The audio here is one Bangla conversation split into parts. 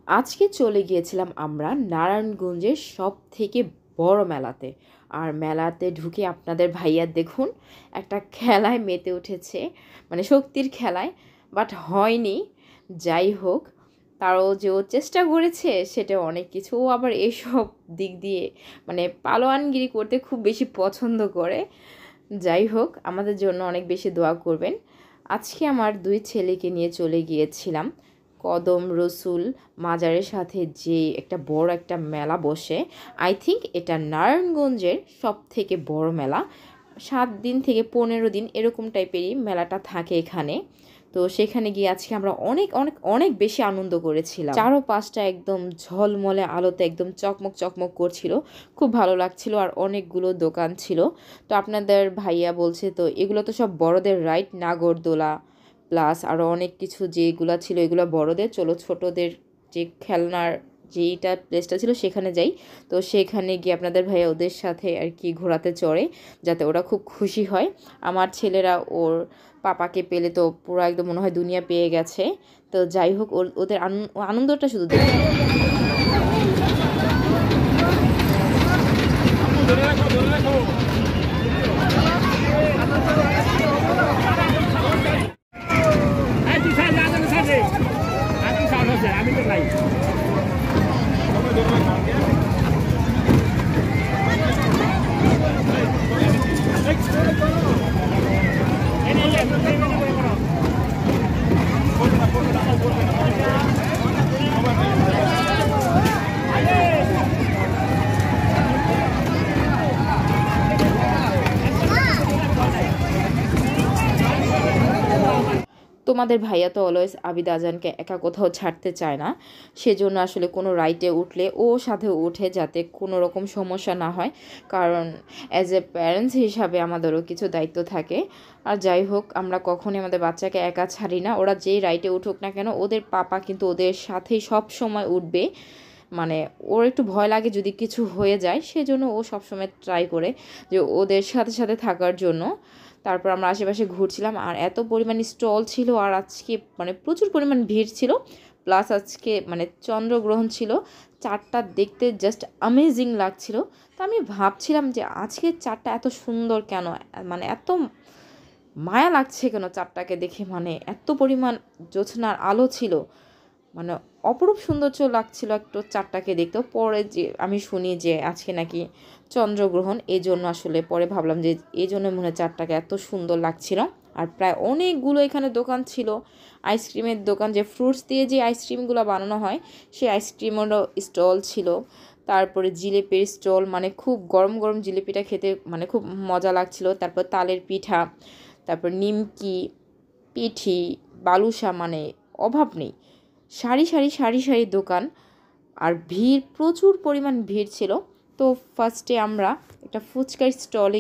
আজকে চলে গিয়েছিলাম আমরা নারায়ণগঞ্জের সবথেকে বড় মেলাতে। আর মেলাতে ঢুকে আপনাদের ভাইয়া দেখুন একটা খেলায় মেতে উঠেছে, মানে শক্তির খেলায়, বাট হয়নি। যাই হোক, তারও যে ও চেষ্টা করেছে সেটা অনেক কিছু। ও আবার এসব দিক দিয়ে মানে পালোয়ানগিরি করতে খুব বেশি পছন্দ করে। যাই হোক, আমাদের জন্য অনেক বেশি দোয়া করবেন। আজকে আমার দুই ছেলেকে নিয়ে চলে গিয়েছিলাম কদম রসুল মাজারের সাথে, যে একটা বড় একটা মেলা বসে। আই থিঙ্ক এটা নারায়ণগঞ্জের সব থেকে বড় মেলা। 7 দিন থেকে 15 দিন এরকম টাইপেরই মেলাটা থাকে এখানে। তো সেখানে গিয়ে আজকে আমরা অনেক অনেক অনেক বেশি আনন্দ করেছিলাম। চারপাশটা একদম ঝলমলে আলোতে একদম চকমক চকমক করছিল, খুব ভালো লাগছিল। আর অনেকগুলো দোকান ছিল। তো আপনাদের ভাইয়া বলছে তো এগুলো তো সব বড়দের রাইড, নাগরদোলা প্লাস আরও অনেক কিছু যেগুলো ছিল এগুলো বড়দের, চলো ছোটদের যে খেলনার যেইটা প্লেসটা ছিল সেখানে যাই। তো সেখানে গিয়ে আপনাদের ভাইয়া ওদের সাথে আর কি ঘোরাতে চড়ে, যাতে ওরা খুব খুশি হয়। আমার ছেলেরা ওর পাপাকে পেলে তো পুরো একদম মনে হয় দুনিয়া পেয়ে গেছে। তো যাই হোক, ওদের আনন্দটা শুধু দেখি। আমি তো নাই তোমাদের ভাইয়া তো অলওয়েজ আবিদ আজানকে একা কোথাও ছাড়তে চায় না। সেজন্য আসলে কোনো রাইডে উঠলে ও সাথে উঠে, যাতে কোনো রকম সমস্যা না হয়। কারণ অ্যাজ এ প্যারেন্টস হিসাবে আমাদেরও কিছু দায়িত্ব থাকে। আর যাই হোক, আমরা কখনই আমাদের বাচ্চাকে একা ছাড়ি না। ওরা যেই রাইডে উঠুক না কেন, ওদের পাপা কিন্তু ওদের সাথেই সব সময় উঠবে। মানে ওর একটু ভয় লাগে যদি কিছু হয়ে যায়, সেজন্য ও সবসময় ট্রাই করে যে ওদের সাথে সাথে থাকার জন্য। তারপর আমরা আশেপাশে ঘুরছিলাম, আর এত পরিমাণ স্টল ছিল, আর আজকে মানে প্রচুর পরিমাণ ভিড় ছিল। প্লাস আজকে মানে চন্দ্রগ্রহণ ছিল। চারটা দেখতে জাস্ট অ্যামেজিং লাগছিল। তো আমি ভাবছিলাম যে আজকে চারটা এত সুন্দর কেন, মানে এত মায়া লাগছে কেন চারটাকে দেখে, মানে এত পরিমাণ জ্যোৎস্নার আলো ছিল, মানে অপরূপ সৌন্দর্য লাগছিল একটু চারটাকে দেখতেও। পরে যে আমি শুনি যে আজকে নাকি চন্দ্রগ্রহণ, এই জন্য আসলে পরে ভাবলাম যে এই জন্য মনে হয় চারটাকে এত সুন্দর লাগছিল। আর প্রায় অনেকগুলো এখানে দোকান ছিল, আইসক্রিমের দোকান, যে ফ্রুটস দিয়ে যে আইসক্রিমগুলো বানানো হয় সেই আইসক্রিমেরও স্টল ছিল। তারপরে জিলেপির স্টল, মানে খুব গরম গরম জিলিপিটা খেতে মানে খুব মজা লাগছিল। তারপর তালের পিঠা, তারপর নিমকি, পিঠি, বালুশা, মানে অভাব নেই। সারি সারি সারি সারি দোকান, আর ভিড়, প্রচুর পরিমাণ ভিড় ছিল। তো ফার্স্টে আমরা একটা ফুচকার স্টলে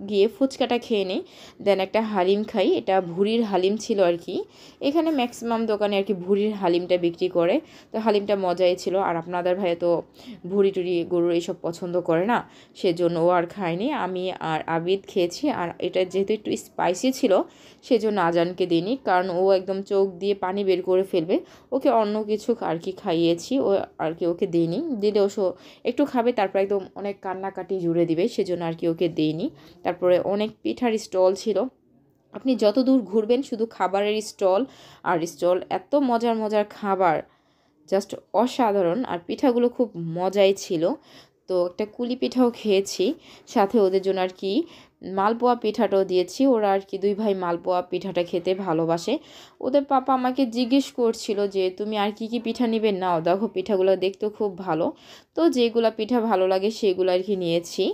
গিয়ে ফুচকাটা খেয়ে নিই, দেন একটা হালিম খাই। এটা ভুঁড়ির হালিম ছিল আর কি। এখানে ম্যাক্সিমাম দোকানে আর কি ভুঁড়ির হালিমটা বিক্রি করে। তো হালিমটা মজাই ছিল। আর আপনাদের ভাইয়া তো ভুঁড়ি টুড়ি গরুর এইসব পছন্দ করে না, সেজন্য ও আর খায়নি। আমি আর আবিদ খেয়েছি। আর এটা যেহেতু একটু স্পাইসি ছিল, সেজন্য আজানকে দিইনি, কারণ ও একদম চোখ দিয়ে পানি বের করে ফেলবে। ওকে অন্য কিছু আর কি খাইয়েছি, ও আর কি ওকে দিইনি। দিলে ও একটু খাবে, তারপর একদম অনেক কান্নাকাটি জুড়ে দিবে, সেজন্য আর কি ওকে দিইনি। তারপরে অনেক পিঠার স্টল ছিল। আপনি যত দূর ঘুরবেন শুধু খাবারের স্টল আর স্টল, এত মজার মজার খাবার, জাস্ট অসাধারণ। আর পিঠাগুলো খুব মজাই ছিল। তো একটা কুলি পিঠাও খেয়েছি, সাথে ওদের জন্য আর কি মালপোয়া পিঠাটাও দিয়েছি। ওরা আর কি দুই ভাই মালপোয়া পিঠাটা খেতে ভালোবাসে। ওদের পাপা আমাকে জিজ্ঞেস করছিল যে তুমি আর কি কি পিঠা নিবে, নাও দেখো পিঠাগুলো দেখতেও খুব ভালো। তো যেগুলো পিঠা ভালো লাগে সেগুলো আর কি নিয়েছি।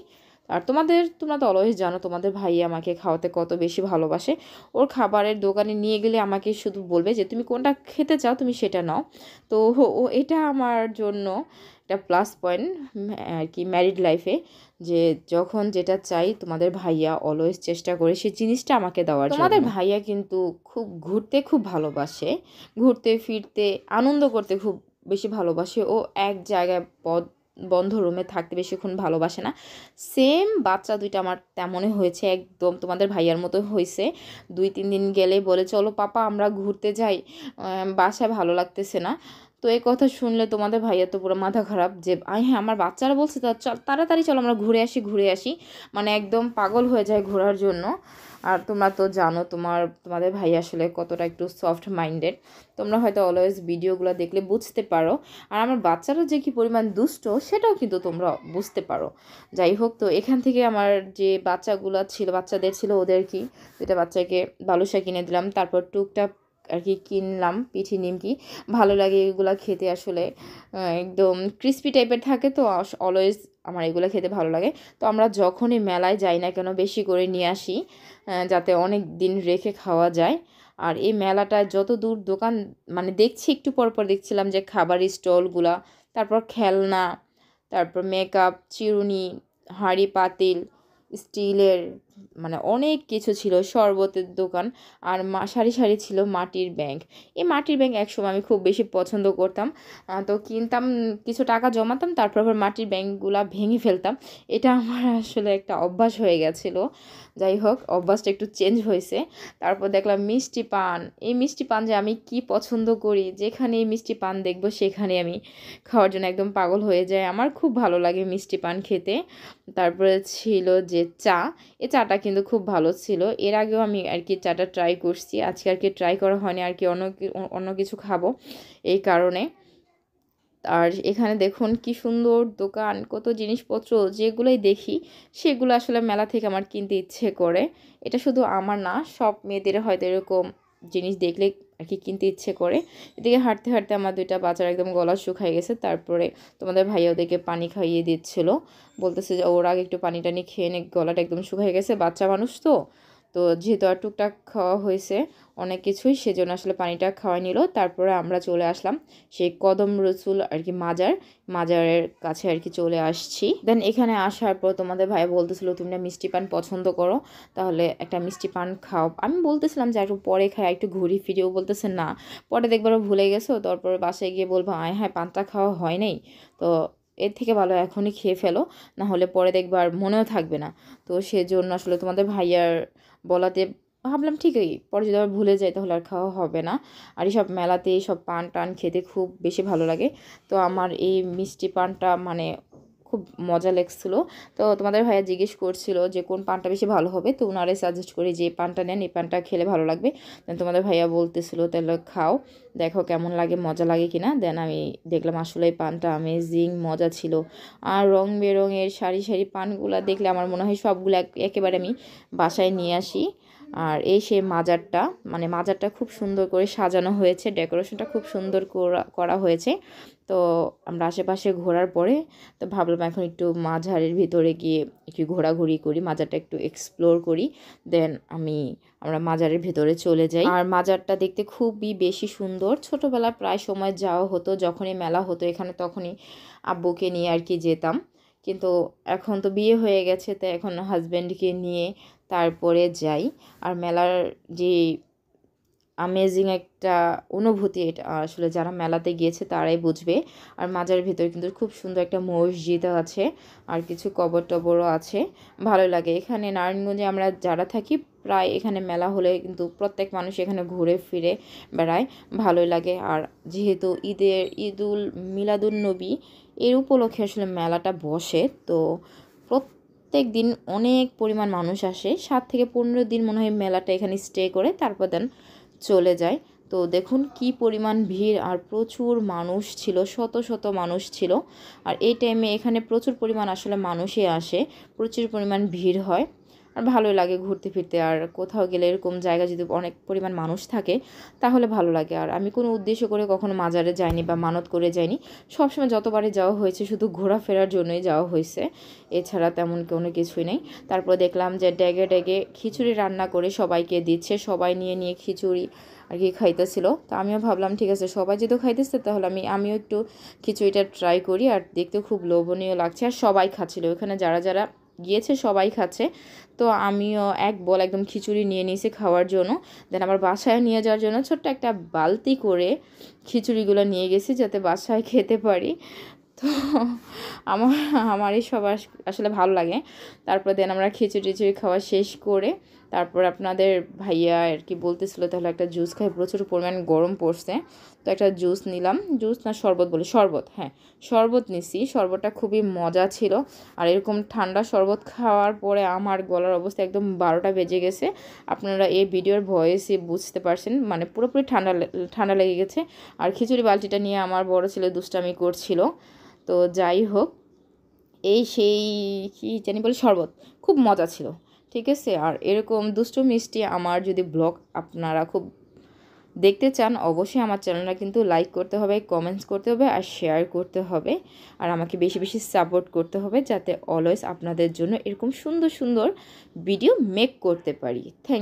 আর তোমরা তো অলওয়েজ জানো তোমাদের ভাই আমাকে খাওয়াতে কত বেশি ভালোবাসে। ওর খাবারের দোকানে নিয়ে গেলে আমাকে শুধু বলবে যে তুমি কোনটা খেতে চাও তুমি সেটা নাও। তো ও এটা আমার জন্য একটা প্লাস পয়েন্ট আর কি ম্যারিড লাইফে, যে যখন যেটা চাই তোমাদের ভাইয়া অলওয়েজ চেষ্টা করে সেই জিনিসটা আমাকে দেওয়ার জন্য। তোমাদের ভাইয়া কিন্তু খুব ঘুরতে খুব ভালোবাসে, ঘুরতে ফিরতে আনন্দ করতে খুব বেশি ভালোবাসে। ও এক জায়গায় বন্ধ রুমে থাকতে বেশিক্ষণ ভালোবাসে না। সেম বাচ্চা দুইটা আমার তেমনই হয়েছে, একদম তোমাদের ভাইয়ার মতো হয়েছে। 2-3 দিন গেলেই বলে চলো পাপা আমরা ঘুরতে যাই, বাসায় ভালো লাগতেছে না। তো এই কথা শুনলে তোমাদের ভাইয়া তো পুরো মাথা খারাপ যে হ্যাঁ আমার বাচ্চারা বলছে তা চল তাড়াতাড়ি চলো আমরা ঘুরে আসি, মানে একদম পাগল হয়ে যায় ঘোরার জন্য। আর তোমরা তো জানো তোমাদের ভাই আসলে কতটা একটু সফট মাইন্ডেড, তোমরা হয়তো অলওয়েজ ভিডিওগুলো দেখলে বুঝতে পারো। আর আমার বাচ্চারা যে কী পরিমাণ দুষ্ট সেটাও কিন্তু তোমরা বুঝতে পারো। যাই হোক, তো এখান থেকে আমার যে বাচ্চাদের ছিল ওদের কি 2টা বাচ্চাকে বালুশা কিনে দিলাম, তারপর টুকটাক আর কি কিনলাম পিঠি নিমকি। ভালো লাগে এগুলো খেতে আসলে, একদম ক্রিস্পি টাইপের থাকে তো অলওয়েজ আমার এগুলো খেতে ভালো লাগে। তো আমরা যখনই মেলায় যাই না কেন বেশি করে নিয়ে আসি, যাতে অনেক দিন রেখে খাওয়া যায়। আর এই মেলাটায় যত দূর দোকান মানে দেখছি, একটু পর পর দেখছিলাম যে খাবারের স্টলগুলা, তারপর খেলনা, তারপর মেকআপ, চিরুনি, হাঁড়ি পাতিল, স্টিলের, মানে অনেক কিছু ছিল, শরবতের দোকান। আর সারি সারি ছিল মাটির ব্যাংক। এই মাটির ব্যাংক একসময় আমি খুব বেশি পছন্দ করতাম, তো কিনতাম, কিছু টাকা জমাতাম, তারপর আবার মাটির ব্যাংকগুলা ভেঙে ফেলতাম। এটা আমার আসলে একটা অভ্যাস হয়ে গেছিলো। যাই হোক, অভ্যাসটা একটু চেঞ্জ হয়েছে। তারপর দেখলাম মিষ্টি পান। এই মিষ্টি পান যে আমি কি পছন্দ করি, যেখানে এই মিষ্টি পান দেখবো সেখানে আমি খাওয়ার জন্য একদম পাগল হয়ে যায়। আমার খুব ভালো লাগে মিষ্টি পান খেতে। তারপরে ছিল যে চা, এই চাটা কিন্তু খুব ভালো ছিল। এর আগেও আমি আর কি চাটা ট্রাই করছি, আজকে আর কি ট্রাই করা হয়নি, আর কি অন্য কিছু খাবো এই কারণে। আর এখানে দেখুন কি সুন্দর দোকান, কত জিনিসপত্র, যেগুলোই দেখি সেগুলো আসলে মেলা থেকে আমার কিনতে ইচ্ছে করে। এটা শুধু আমার না, সব মেয়েদের হয়তো এরকম জিনিস দেখলে আর কি কিনতে ইচ্ছে করে। এদিকে হাঁটতে হাঁটতে আমার 2টা বাচ্চার একদম গলা শুকায় গেছে। তারপরে তোমাদের ভাইয়া ওদেরকে পানি খাইয়ে দিচ্ছিল, বলতেছে যে ওর আগে একটু পানি টানি খেয়ে নে, গলাটা একদম শুকায় গেছে, বাচ্চা মানুষ তো। তো যেহেতু আর টুকটাক খাওয়া হয়েছে অনেক কিছুই, সেজন্য আসলে পানিটা খাওয়াই নিল। তারপরে আমরা চলে আসলাম সেই কদম রসুল আর কি মাজারের কাছে আর কি চলে আসছি। দেন এখানে আসার পর তোমাদের ভাই বলতেছিল তুমি না মিষ্টি পান পছন্দ করো, তাহলে একটা মিষ্টি পান খাও। আমি বলতেছিলাম যে একটু পরে খাই, একটু ঘুরি ফিরেও, বলতেছে না পরে দেখবার ভুলে গেছো, তারপর বাসায় গিয়ে বলবো হ্যাঁ পানটা খাওয়া হয় নাই। তো এর থেকে ভালো এখনই খেয়ে ফেলো, না হলে পরে দেখবার মনেও থাকবে না। তো সেজন্য আসলে তোমাদের ভাইয়ার বলাতে ভাবলাম ঠিকই, পরে যদি আবার ভুলে যাই তাহলে আর খাওয়া হবে না। আর এইসব মেলাতে এইসব পান টান খেতে খুব বেশি ভালো লাগে। তো আমার এই মিষ্টি পানটা মানে খুব মজা লাগছিলো। তো তোমাদের ভাইয়া জিজ্ঞেস করছিল যে কোন পানটা বেশি ভালো হবে, তো ওনারে সাজেস্ট করি যে এই পানটা নেন, এই পানটা খেলে ভালো লাগবে। দেন তোমাদের ভাইয়া বলতেছিল তাহলে খাও, দেখো কেমন লাগে, মজা লাগে কিনা। দেন আমি দেখলাম আসলে এই পানটা অ্যামেজিং মজা ছিল। আর রং বেরঙের সারি সারি পানগুলো দেখলে আমার মনে হয় সবগুলো একেবারে আমি বাসায় নিয়ে আসি। আর এই সেই মাজারটা, মানে মাজারটা খুব সুন্দর করে সাজানো হয়েছে, ডেকোরেশনটা খুব সুন্দর করা হয়েছে। তো আমরা আশেপাশে ঘোরার পরে তো ভাবলাম এখন একটু মাজারের ভিতরে গিয়ে একটু ঘোরাঘুরি করি, মাজারটা একটু এক্সপ্লোর করি। দেন আমরা মাজারের ভেতরে চলে যাই। আর মাজারটা দেখতে খুবই বেশি সুন্দর। ছোটোবেলায় প্রায় সময় যাওয়া হতো, যখনই মেলা হতো এখানে তখনই আব্বুকে নিয়ে আর কি যেতাম। কিন্তু এখন তো বিয়ে হয়ে গেছে, তো এখন হাজব্যান্ডকে নিয়ে তারপরে যাই। আর মেলার যে আমেজিং একটা অনুভূতি, এটা আসলে যারা মেলাতে গিয়েছে তারাই বুঝবে। আর মাজারের ভিতরে কিন্তু খুব সুন্দর একটা মসজিদ আছে, আর কিছু কবর টবরও আছে, ভালো লাগে। এখানে নারায়ণগঞ্জে আমরা যারা থাকি প্রায় এখানে মেলা হলে কিন্তু প্রত্যেক মানুষ এখানে ঘুরে ফিরে বেড়ায়, ভালোই লাগে। আর যেহেতু ঈদুল মিলাদুন নবী এর উপলক্ষে আসলে মেলাটা বসে, তো প্রত্যেক দিন অনেক পরিমাণ মানুষ আসে, 7 থেকে 15 দিন মনে হয় মেলাটা এখানে স্টে করে তারপর দেন চলে যায়। তো দেখুন কি পরিমাণ ভিড়, আর প্রচুর মানুষ ছিল, শত শত মানুষ ছিল। আর এই টাইমে এখানে প্রচুর পরিমাণ আসলে মানুষই আসে, প্রচুর পরিমাণ ভিড় হয়। আর ভালোই লাগে ঘুরতে ফিরতে। আর কোথাও গেলে এরকম জায়গা যদি অনেক পরিমাণ মানুষ থাকে তাহলে ভালো লাগে। আর আমি কোনো উদ্দেশ্য করে কখনো মাজারে যাইনি বা মানত করে যাইনি, সবসময় যতবারই যাওয়া হয়েছে শুধু ঘোরাফেরার জন্যই যাওয়া হয়েছে, এছাড়া তেমন কোনো কিছুই নেই। তারপর দেখলাম যে ড্যাগে ড্যাগে খিচুড়ি রান্না করে সবাইকে দিচ্ছে, সবাই নিয়ে নিয়ে খিচুড়ি আর কি খাইতেছিল। তো আমিও ভাবলাম ঠিক আছে সবাই যেহেতু খাইতেছে তাহলে আমিও একটু খিচুড়িটা ট্রাই করি। আর দেখতে খুব লোভনীয় লাগছে, আর সবাই খাচ্ছিল ওখানে, যারা যারা গিয়েছে সবাই খাচ্ছে। তো আমিও এক বল একদম খিচুড়ি নিয়ে নিয়েছি খাওয়ার জন্য। দেন আবার বাসায় নিয়ে যাওয়ার জন্য ছোট্ট একটা বালতি করে খিচুড়িগুলো নিয়ে গেছি যাতে বাসায় খেতে পারি। তো আমার আমার এইসব আসলে ভালো লাগে। তারপর দেন আমরা খিচুড়ি টিচুড়ি খাওয়া শেষ করে তারপর আপনাদের ভাইয়া আর কি বলতেছিল তাহলে একটা জুস খাই, প্রচুর পরিমাণ গরম পড়ছে। তো একটা জুস নিলাম, জুস না শরবত বলি, শরবত, হ্যাঁ শরবত নিছি। শরবতটা খুবই মজা ছিল। আর এরকম ঠান্ডা শরবত খাওয়ার পরে আমার গলার অবস্থা একদম 12টা বেজে গেছে। আপনারা এই ভিডিওর ভয়েসে বুঝতে পারছেন, মানে পুরোপুরি ঠান্ডা লেগে গেছে। আর খিচুড়ি বালতিটা নিয়ে আমার বড় ছেলে দুষ্টামি করছিল। তো যাই হোক, এই সেই কী জানি বলে শরবত খুব মজা ছিল, ঠিক আছে। আর এরকম দুষ্টু মিষ্টি আমার যদি ব্লগ আপনারা খুব দেখতে চান, অবশ্যই আমার চ্যানেলটা কিন্তু লাইক করতে হবে, কমেন্টস করতে হবে আর শেয়ার করতে হবে। আর আমাকে বেশি বেশি সাপোর্ট করতে হবে, যাতে অলওয়েজ আপনাদের জন্য এরকম সুন্দর সুন্দর ভিডিও মেক করতে পারি। থ্যাংক